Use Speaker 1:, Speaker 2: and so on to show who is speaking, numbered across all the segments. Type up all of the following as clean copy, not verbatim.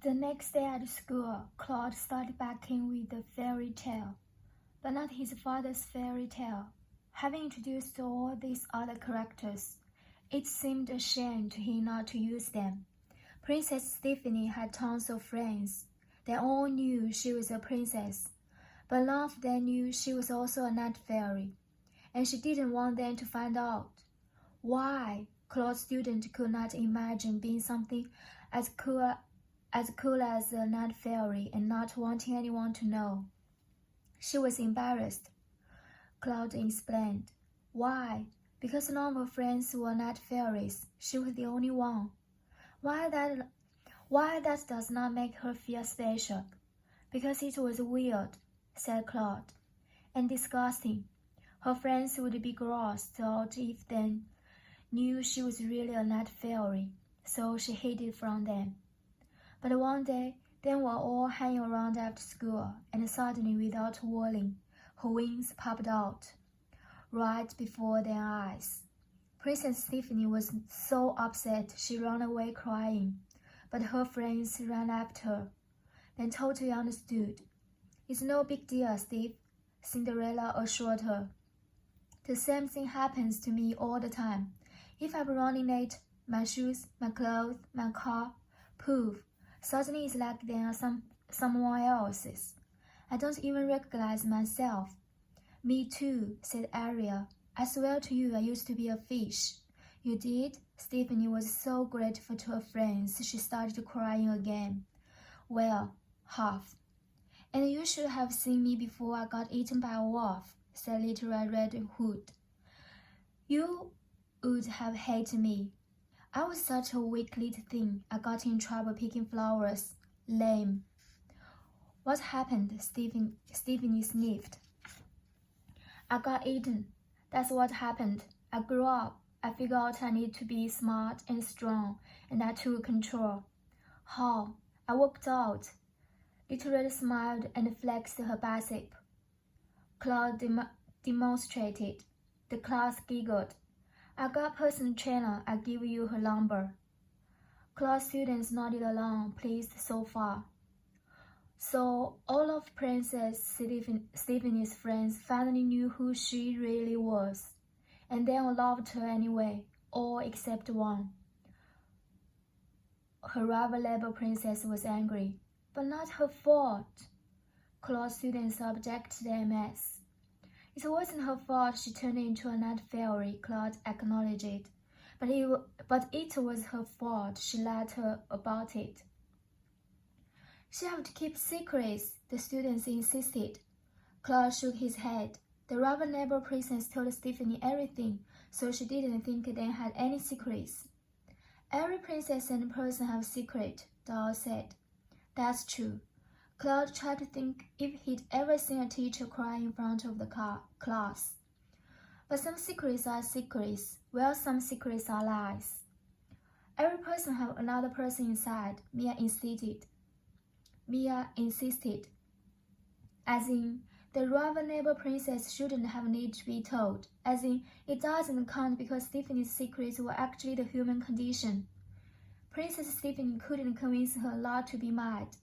Speaker 1: The next day at school, Claude started back in with the fairy tale, but not his father's fairy tale. Having introduced all these other characters, it seemed a shame to him not to use them. Princess Stephanie had tons of friends. They all knew she was a princess, but none of them knew she was also a night fairy, and she didn't want them to find out. Why? Claude's student could not imagine being something as cool as a night fairy and not wanting anyone to know. She was embarrassed. Claude explained. Why? Because none of her friends were night fairies. She was the only one. Why that does not make her feel special? Because it was weird, said Claude, and disgusting. Her friends would be grossed out if they knew she was really a night fairy, so she hid it from them. But one day, they were all hanging around after school, and suddenly, without warning, her wings popped out, right before their eyes. Princess Stephanie was so upset she ran away crying, but her friends ran after her, then totally understood. It's no big deal, Steve, Cinderella assured her. The same thing happens to me all the time. If I'm running late, my shoes, my clothes, my car, poof, suddenly it's like they are someone else's. I don't even recognize myself. Me too, said Ariel. I swear to you I used to be a fish. You did? Stephanie was so grateful to her friends she started crying again. Well, half. And you should have seen me before I got eaten by a wolf, said Little Red Hood. You would have hated me. I was such a weak little thing. I got in trouble picking flowers. Lame. What happened? Stephanie sniffed. I got eaten. That's what happened. I grew up. I figured out I need to be smart and strong, and I took control. How? I worked out. Little Red smiled and flexed her bicep. Claude demonstrated. The class giggled. I got a personal trainer. I give you her number. Class students nodded along, pleased so far. So all of Princess Stephanie's friends finally knew who she really was, and they all loved her anyway, all except one. Her rival princess was angry, but not her fault. Claude students objected MS. It wasn't her fault she turned into a night fairy, Claude acknowledged, but it was her fault she lied her about it. She had to keep secrets, the students insisted. Claude shook his head. The rival neighbor princess told Stephanie everything, so she didn't think they had any secrets. Every princess and person have secret, Doll said. That's true. Claude tried to think if he'd ever seen a teacher cry in front of the class. But some secrets are secrets, while some secrets are lies. Every person have another person inside, Mia insisted. As in, the rival neighbor princess shouldn't have need to be told. As in, it doesn't count because Stephanie's secrets were actually the human condition. Princess Stephanie couldn't convince her not to be mad.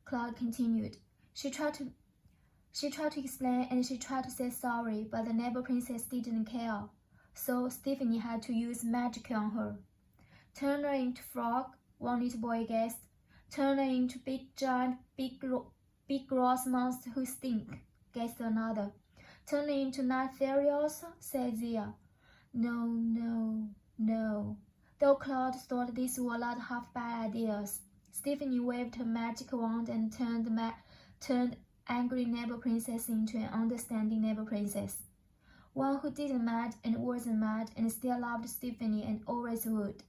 Speaker 1: Claude continued. She tried to explain and she tried to say sorry, but the neighbor princess didn't care. So Stephanie had to use magic on her. Turn her into frog, one little boy guessed. Turn her into big gross monster who stink, guessed another. Turn her into night fairy also, said Zia. No. Though Claude thought these were not half bad ideas, Stephanie waved her magic wand and turned angry neighbor princess into an understanding neighbor princess. One who didn't mad and wasn't mad and still loved Stephanie and always would.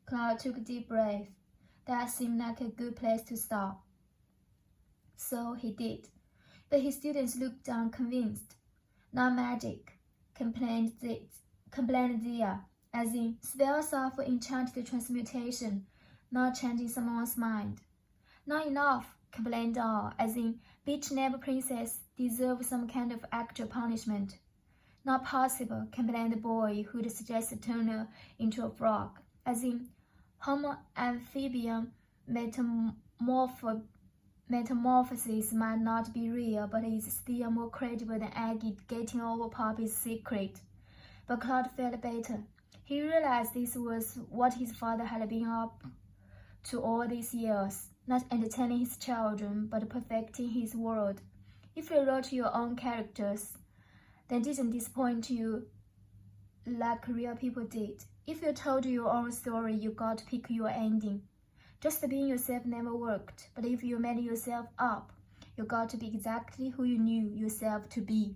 Speaker 1: Claude took a deep breath. That seemed like a good place to stop. So he did. But his students looked unconvinced. Not magic, complained Zia, as in spells of enchanted transmutation, not changing someone's mind. Not enough, complained Doll, as in each neighbor princess deserves some kind of actual punishment. Not possible, complained the boy who'd suggested turn her into a frog, as in Homo amphibian metamorphosis might not be real, but is still more credible than Aggie getting over Poppy's secret. But Claude felt better. He realized this was what his father had been up to all these years, not entertaining his children, but perfecting his world. If you wrote your own characters, they didn't disappoint you like real people did. If you told your own story, you got to pick your ending. Just being yourself never worked, but if you made yourself up, you got to be exactly who you knew yourself to be.